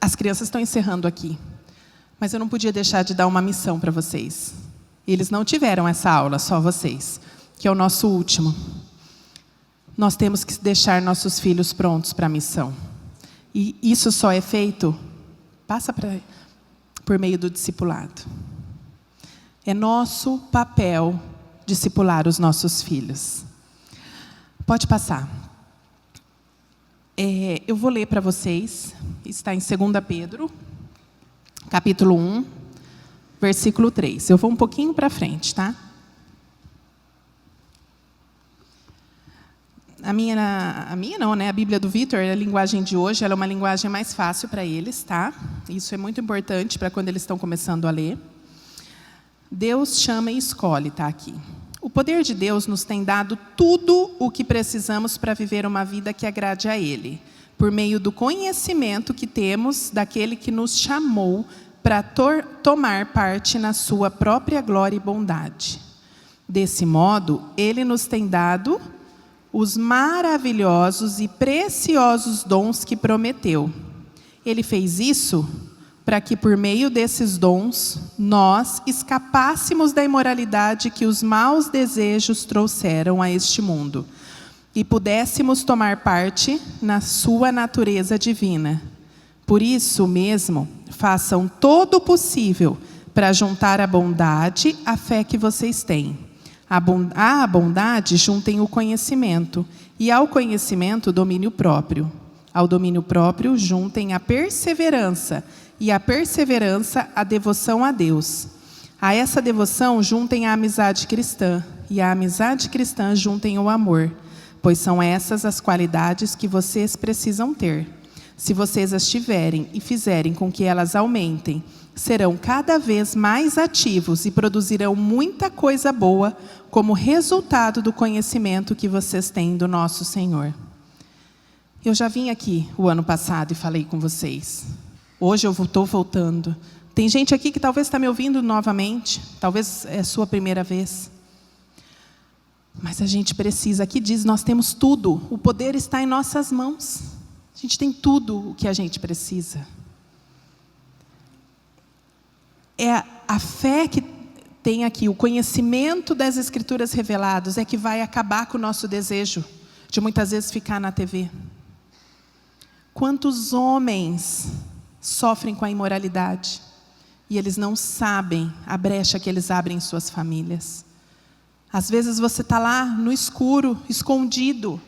as crianças estão encerrando aqui, mas eu não podia deixar de dar uma missão para vocês. Eles não tiveram essa aula, só vocês, que é o nosso último. Nós temos que deixar nossos filhos prontos para a missão. E isso só é feito, por meio do discipulado. É nosso papel discipular os nossos filhos. Pode passar. Eu vou ler para vocês, está em 2 Pedro, capítulo 1, versículo 3. Eu vou um pouquinho para frente, tá? A minha não, né? A Bíblia do Vitor, a linguagem de hoje, ela é uma linguagem mais fácil para eles, tá? Isso é muito importante para quando eles estão começando a ler. Deus chama e escolhe, tá aqui. O poder de Deus nos tem dado tudo o que precisamos para viver uma vida que agrade a Ele, por meio do conhecimento que temos daquele que nos chamou para tomar parte na sua própria glória e bondade. Desse modo, Ele nos tem dado os maravilhosos e preciosos dons que prometeu. Ele fez isso para que, por meio desses dons, nós escapássemos da imoralidade que os maus desejos trouxeram a este mundo e pudéssemos tomar parte na sua natureza divina. Por isso mesmo, façam todo o possível para juntar à bondade a fé que vocês têm. À bondade, juntem o conhecimento, e ao conhecimento, o domínio próprio. Ao domínio próprio, juntem a perseverança, e à perseverança, a devoção a Deus. A essa devoção, juntem a amizade cristã, e à amizade cristã, juntem o amor, pois são essas as qualidades que vocês precisam ter. Se vocês as tiverem e fizerem com que elas aumentem, serão cada vez mais ativos e produzirão muita coisa boa como resultado do conhecimento que vocês têm do nosso Senhor. Eu já vim aqui o ano passado e falei com vocês. Hoje eu estou voltando. Tem gente aqui que talvez está me ouvindo novamente, talvez é a sua primeira vez. Mas a gente precisa, aqui diz, nós temos tudo, o poder está em nossas mãos. A gente tem tudo o que a gente precisa. É a fé que tem aqui, o conhecimento das Escrituras reveladas, é que vai acabar com o nosso desejo de muitas vezes ficar na TV. Quantos homens sofrem com a imoralidade e eles não sabem a brecha que eles abrem em suas famílias. Às vezes você está lá no escuro, escondido.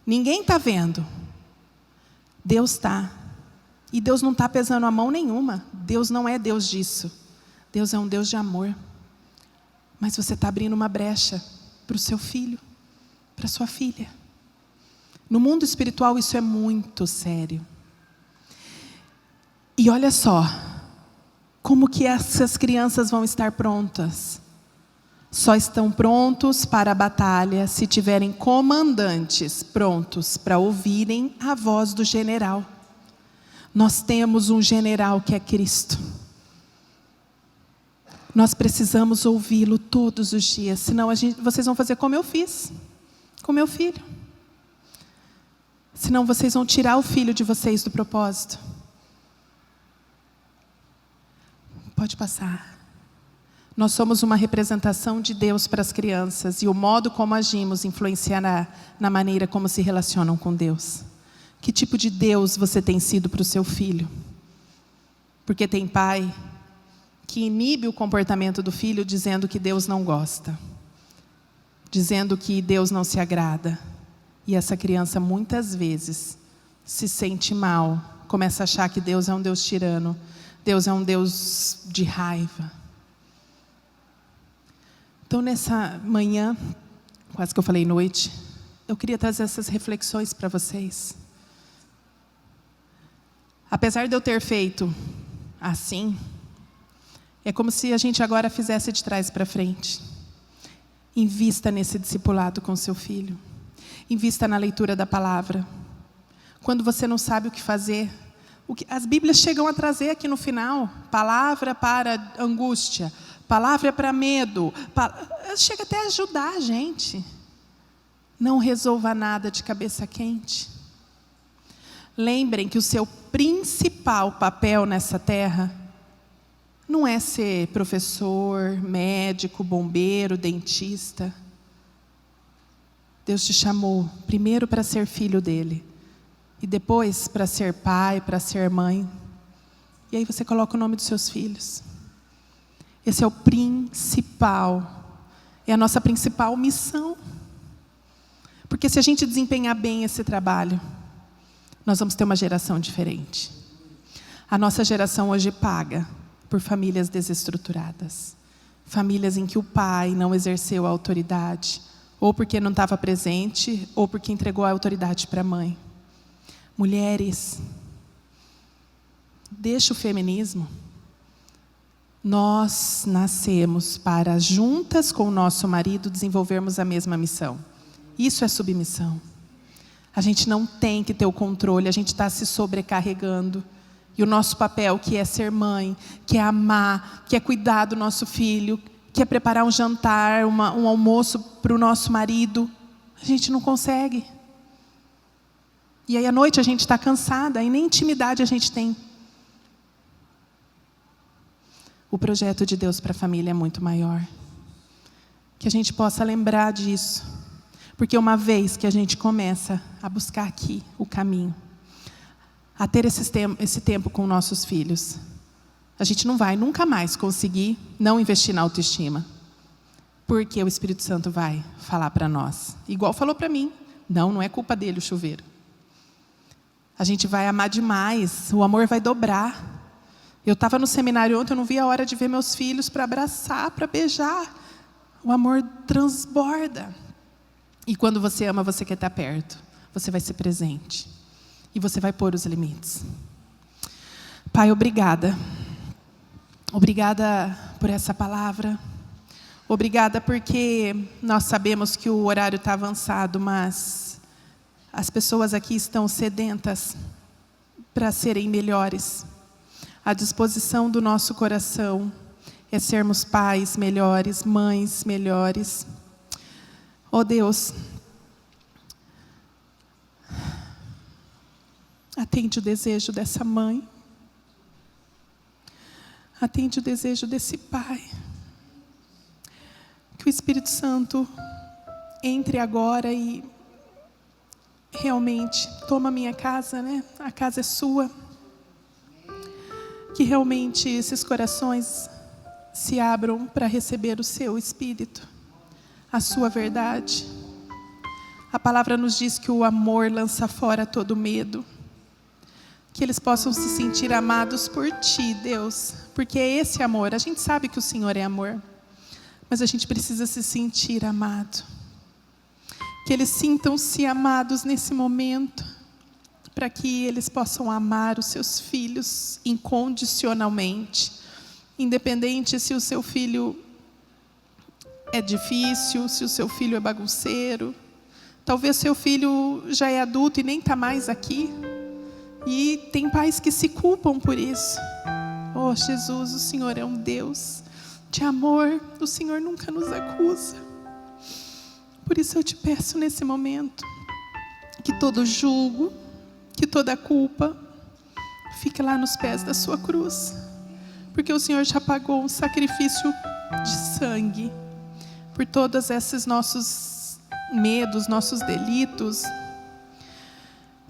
Ninguém está vendo. Deus está. E Deus não está pesando a mão nenhuma. Deus não é Deus disso. Deus é um Deus de amor. Mas você está abrindo uma brecha para o seu filho, para a sua filha. No mundo espiritual isso é muito sério. E olha só, como que essas crianças vão estar prontas? Só estão prontos para a batalha se tiverem comandantes prontos para ouvirem a voz do general. Nós temos um general que é Cristo. Nós precisamos ouvi-lo todos os dias, senão vocês vão fazer como eu fiz, com meu filho. Senão vocês vão tirar o filho de vocês do propósito. Pode passar. Nós somos uma representação de Deus para as crianças e o modo como agimos influenciará na maneira como se relacionam com Deus. Que tipo de Deus você tem sido para o seu filho? Porque tem pai que inibe o comportamento do filho dizendo que Deus não gosta, dizendo que Deus não se agrada. E essa criança muitas vezes se sente mal, começa a achar que Deus é um Deus tirano, Deus é um Deus de raiva. Então, nessa manhã, quase que eu falei noite, eu queria trazer essas reflexões para vocês. Apesar de eu ter feito assim, é como se a gente agora fizesse de trás para frente. Invista nesse discipulado com seu filho. Invista na leitura da palavra. Quando você não sabe o que fazer, as Bíblias chegam a trazer aqui no final, palavra para angústia, palavra para medo, chega até a ajudar a gente. Não resolva nada de cabeça quente. Lembrem que o seu principal papel nessa terra não é ser professor, médico, bombeiro, dentista. Deus te chamou primeiro para ser filho dele e depois para ser pai, para ser mãe. E aí você coloca o nome dos seus filhos. Esse é o principal, é a nossa principal missão. Porque se a gente desempenhar bem esse trabalho, nós vamos ter uma geração diferente. A nossa geração hoje paga por famílias desestruturadas. Famílias em que o pai não exerceu a autoridade, ou porque não estava presente, ou porque entregou a autoridade para a mãe. Mulheres, deixa o feminismo. Nós nascemos para, juntas com o nosso marido, desenvolvermos a mesma missão. Isso é submissão. A gente não tem que ter o controle, a gente está se sobrecarregando. E o nosso papel, que é ser mãe, que é amar, que é cuidar do nosso filho, que é preparar um jantar, um almoço para o nosso marido, a gente não consegue. E aí à noite a gente está cansada e nem intimidade a gente tem. O projeto de Deus para a família é muito maior. Que a gente possa lembrar disso. Porque uma vez que a gente começa a buscar aqui o caminho, a ter esse tempo com nossos filhos, a gente não vai nunca mais conseguir não investir na autoestima. Porque o Espírito Santo vai falar para nós. Igual falou para mim. Não é culpa dele o chuveiro. A gente vai amar demais. O amor vai dobrar. Eu estava no seminário ontem, eu não vi a hora de ver meus filhos para abraçar, para beijar. O amor transborda. E quando você ama, você quer estar perto. Você vai ser presente. E você vai pôr os limites. Pai, obrigada. Obrigada por essa palavra. Obrigada porque nós sabemos que o horário está avançado, mas as pessoas aqui estão sedentas para serem melhores. A disposição do nosso coração é sermos pais melhores, mães melhores. Oh Deus, atende o desejo dessa mãe. Atende o desejo desse pai. Que o Espírito Santo entre agora e realmente toma a minha casa, né? A casa é sua. Que realmente esses corações se abram para receber o seu Espírito, a sua verdade. A palavra nos diz que o amor lança fora todo medo. Que eles possam se sentir amados por Ti, Deus. Porque é esse amor. A gente sabe que o Senhor é amor. Mas a gente precisa se sentir amado. Que eles sintam-se amados nesse momento. Para que eles possam amar os seus filhos incondicionalmente. Independente se o seu filho é difícil, se o seu filho é bagunceiro. Talvez seu filho já é adulto e nem está mais aqui. E tem pais que se culpam por isso. Oh Jesus, o Senhor é um Deus de amor. O Senhor nunca nos acusa. Por isso eu te peço nesse momento que todo julgo, que toda culpa fique lá nos pés da sua cruz. Porque o Senhor já pagou um sacrifício de sangue por todos esses nossos medos, nossos delitos.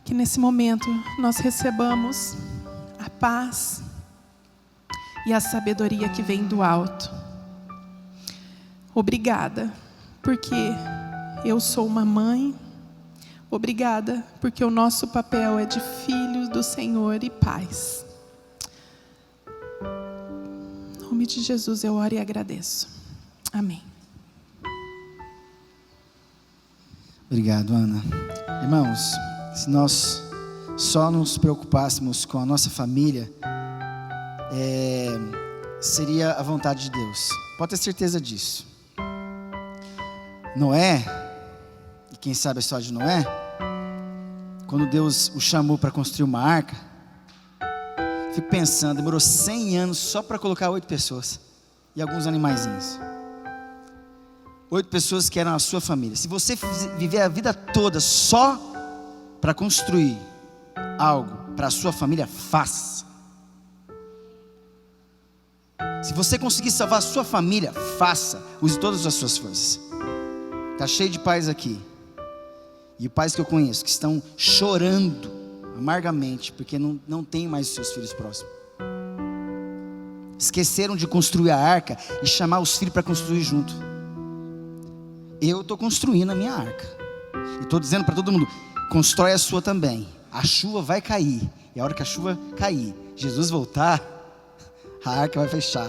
Que nesse momento nós recebamos a paz e a sabedoria que vem do alto. Obrigada, porque eu sou uma mãe. Obrigada, porque o nosso papel é de filhos do Senhor e pais. Em nome de Jesus eu oro e agradeço. Amém. Obrigado, Ana. Irmãos, se nós só nos preocupássemos com a nossa família, seria a vontade de Deus. Pode ter certeza disso. Noé, e quem sabe a história de Noé, quando Deus o chamou para construir uma arca, fico pensando, demorou 100 anos só para colocar 8 pessoas e alguns animaizinhos. 8 pessoas que eram a sua família. Se você viver a vida toda só para construir algo para a sua família, faça. Se você conseguir salvar a sua família, faça. Use todas as suas forças. Está cheio de pais aqui, e pais que eu conheço, que estão chorando amargamente, porque não tem mais os seus filhos próximos. Esqueceram de construir a arca e chamar os filhos para construir junto. Eu estou construindo a minha arca. E estou dizendo para todo mundo, constrói a sua também. A chuva vai cair. E a hora que a chuva cair, Jesus voltar, a arca vai fechar.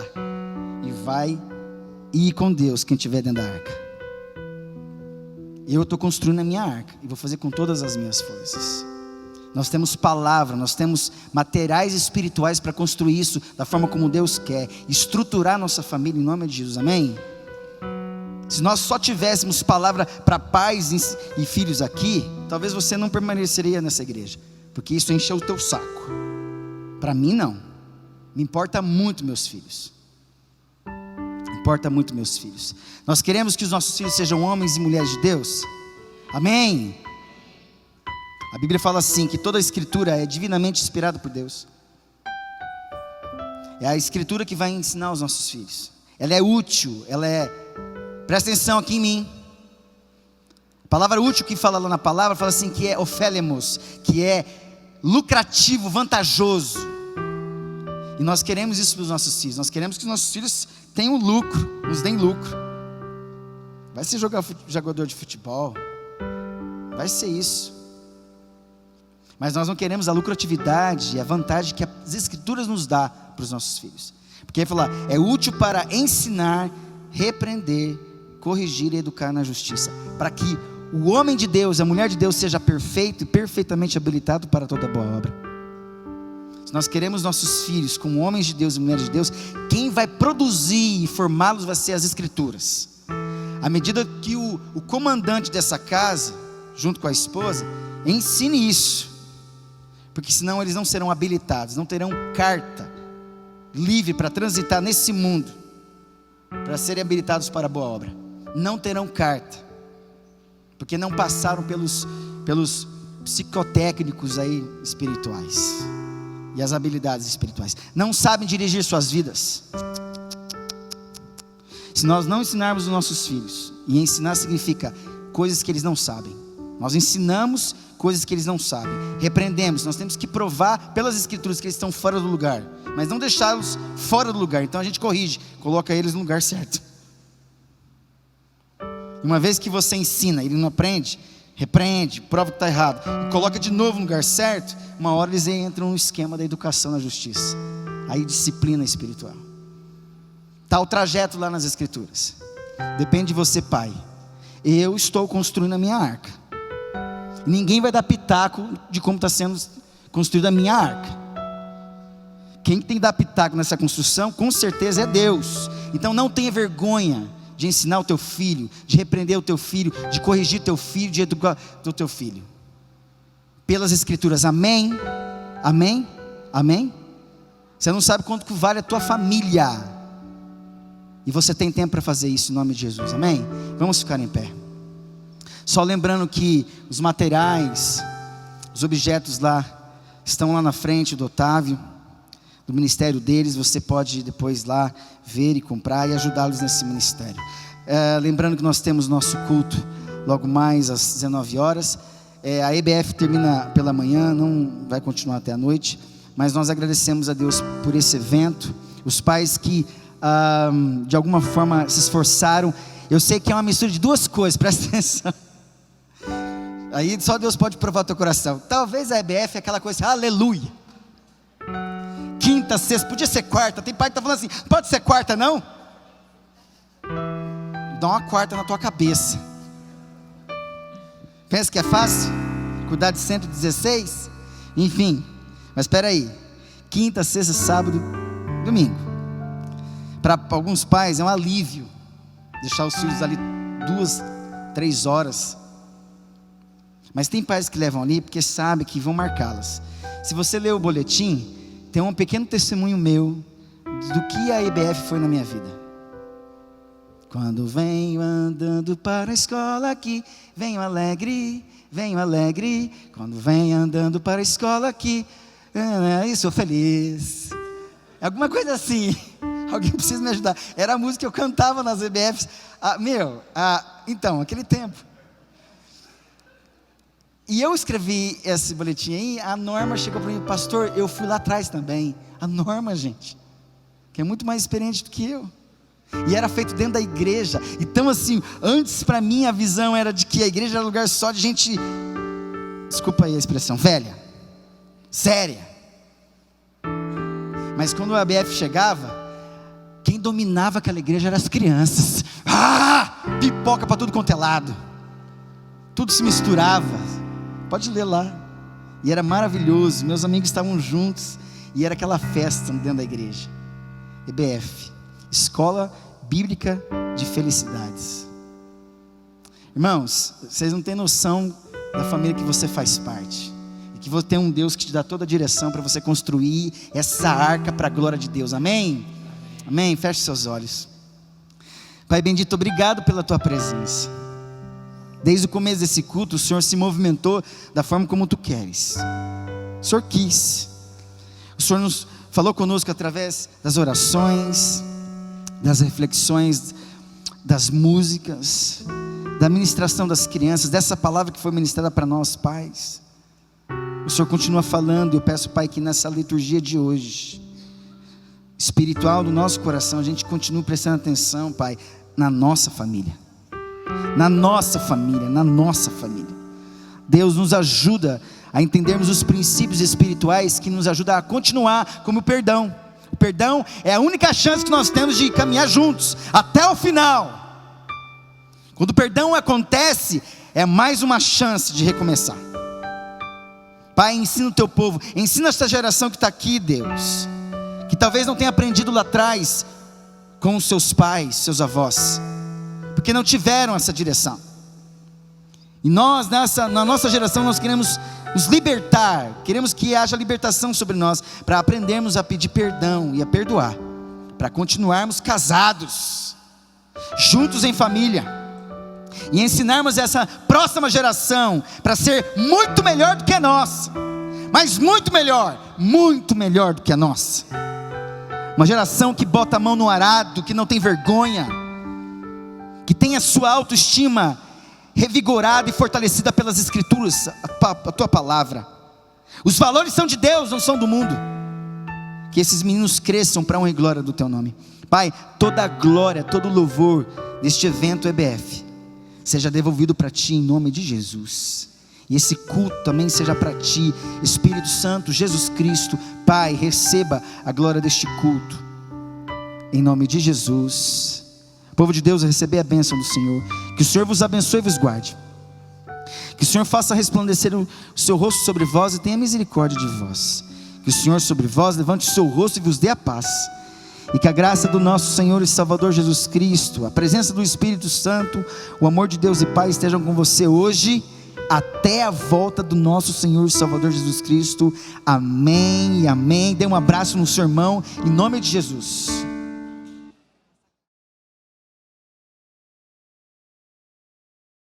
E vai ir com Deus quem estiver dentro da arca. Eu estou construindo a minha arca. E vou fazer com todas as minhas forças. Nós temos palavra, nós temos materiais espirituais para construir isso da forma como Deus quer. Estruturar nossa família em nome de Jesus, amém? Se nós só tivéssemos palavra para pais e filhos aqui, talvez você não permaneceria nessa igreja, porque isso encheu o teu saco. Para mim não. Me importa muito meus filhos. Importa muito meus filhos. Nós queremos que os nossos filhos sejam homens e mulheres de Deus. Amém? A Bíblia fala assim, que toda a Escritura é divinamente inspirada por Deus. É a Escritura que vai ensinar os nossos filhos. Ela é útil, presta atenção aqui em mim. A palavra útil que fala lá na palavra, fala assim que é ofélemos, que é lucrativo, vantajoso. E nós queremos isso para os nossos filhos. Nós queremos que os nossos filhos tenham lucro, nos deem lucro. Vai ser jogador de futebol, vai ser isso. Mas nós não queremos a lucratividade e a vantagem que as Escrituras nos dá para os nossos filhos. Porque ele fala, é útil para ensinar, repreender, corrigir e educar na justiça, para que o homem de Deus, a mulher de Deus seja perfeito e perfeitamente habilitado para toda boa obra. Se nós queremos nossos filhos como homens de Deus e mulheres de Deus, quem vai produzir e formá-los vai ser as Escrituras. À medida que o comandante dessa casa, junto com a esposa, ensine isso, porque senão eles não serão habilitados, não terão carta livre para transitar nesse mundo, para serem habilitados para a boa obra. Não terão carta, porque não passaram pelos psicotécnicos aí espirituais e as habilidades espirituais. Não sabem dirigir suas vidas. Se nós não ensinarmos os nossos filhos, e ensinar significa coisas que eles não sabem. Nós ensinamos coisas que eles não sabem, repreendemos. Nós temos que provar pelas Escrituras que eles estão fora do lugar, mas não deixá-los fora do lugar. Então a gente corrige, coloca eles no lugar certo. Uma vez que você ensina, ele não aprende, repreende, prova que está errado, e coloca de novo no lugar certo, uma hora eles entram no esquema da educação na justiça, aí disciplina espiritual. Está o trajeto lá nas Escrituras. Depende de você, pai. Eu estou construindo a minha arca. Ninguém vai dar pitaco de como está sendo construída a minha arca. Quem tem que dar pitaco nessa construção, com certeza é Deus. Então não tenha vergonha de ensinar o teu filho, de repreender o teu filho, de corrigir teu filho, de educar o teu filho. Pelas Escrituras, amém? Amém? Amém? Você não sabe quanto que vale a tua família. E você tem tempo para fazer isso em nome de Jesus, amém? Vamos ficar em pé. Só lembrando que os materiais, os objetos lá, estão lá na frente do Otávio, do ministério deles. Você pode depois lá ver e comprar e ajudá-los nesse ministério. Lembrando que nós temos nosso culto logo mais às 19 horas. A EBF termina pela manhã, não vai continuar até a noite. Mas nós agradecemos a Deus por esse evento. Os pais que de alguma forma se esforçaram. Eu sei que é uma mistura de duas coisas, presta atenção. Aí só Deus pode provar o teu coração. Talvez a EBF é aquela coisa, aleluia. Quinta, sexta, podia ser quarta. Tem pai que está falando assim, pode ser quarta não? Dá uma quarta na tua cabeça. Pensa que é fácil? Cuidar de 116? Enfim, mas espera aí. Quinta, sexta, sábado, domingo. Para alguns pais é um alívio deixar os filhos ali 2, 3 horas. Mas tem pais que levam ali porque sabem que vão marcá-las. Se você ler o boletim, tem um pequeno testemunho meu do que a EBF foi na minha vida. Quando venho andando para a escola aqui, venho alegre. Quando venho andando para a escola aqui, eu sou feliz. Alguma coisa assim. Alguém precisa me ajudar. Era a música que eu cantava nas EBFs. Então, aquele tempo. E eu escrevi esse boletim aí. A Norma chegou para mim, pastor, eu fui lá atrás também. A Norma, gente, que é muito mais experiente do que eu. E era feito dentro da igreja. Então assim, antes para mim a visão era de que a igreja era lugar só de gente, desculpa aí a expressão, velha, séria. Mas quando o ABF chegava, quem dominava aquela igreja eram as crianças. Pipoca para tudo quanto é lado. Tudo se misturava. Pode ler lá. E era maravilhoso. Meus amigos estavam juntos. E era aquela festa dentro da igreja. EBF, Escola Bíblica de Felicidades. Irmãos, vocês não têm noção da família que você faz parte. E que você tem um Deus que te dá toda a direção para você construir essa arca para a glória de Deus. Amém? Amém? Feche seus olhos. Pai bendito, obrigado pela tua presença. Desde o começo desse culto, o Senhor se movimentou da forma como tu queres. O Senhor quis. O Senhor nos falou conosco através das orações, das reflexões, das músicas, da ministração das crianças, dessa palavra que foi ministrada para nós, pais. O Senhor continua falando, e eu peço, Pai, que nessa liturgia de hoje, espiritual do nosso coração, a gente continue prestando atenção, Pai, na nossa família. Na nossa família, na nossa família. Deus nos ajuda a entendermos os princípios espirituais que nos ajudam a continuar, como o perdão. O perdão é a única chance que nós temos de caminhar juntos, até o final. Quando o perdão acontece, é mais uma chance de recomeçar. Pai, ensina o teu povo, ensina essa geração que está aqui, Deus, que talvez não tenha aprendido lá atrás com os seus pais, seus avós, porque não tiveram essa direção. E nós, na nossa geração, nós queremos nos libertar, queremos que haja libertação sobre nós, para aprendermos a pedir perdão e a perdoar, para continuarmos casados, juntos em família, e ensinarmos essa próxima geração para ser muito melhor do que a nossa, mas muito melhor do que a nossa. Uma geração que bota a mão no arado, que não tem vergonha, que tem a sua autoestima revigorada e fortalecida pelas escrituras, a tua palavra. Os valores são de Deus, não são do mundo. Que esses meninos cresçam para a honra e glória do teu nome. Pai, toda a glória, todo o louvor deste evento EBF seja devolvido para ti em nome de Jesus. E esse culto também seja para ti, Espírito Santo, Jesus Cristo. Pai, receba a glória deste culto em nome de Jesus. Povo de Deus, receber a bênção do Senhor. Que o Senhor vos abençoe e vos guarde. Que o Senhor faça resplandecer o seu rosto sobre vós e tenha misericórdia de vós. Que o Senhor sobre vós levante o seu rosto e vos dê a paz. E que a graça do nosso Senhor e Salvador Jesus Cristo, a presença do Espírito Santo, o amor de Deus e Pai estejam com você hoje, até a volta do nosso Senhor e Salvador Jesus Cristo. Amém e amém. Dê um abraço no seu irmão, em nome de Jesus.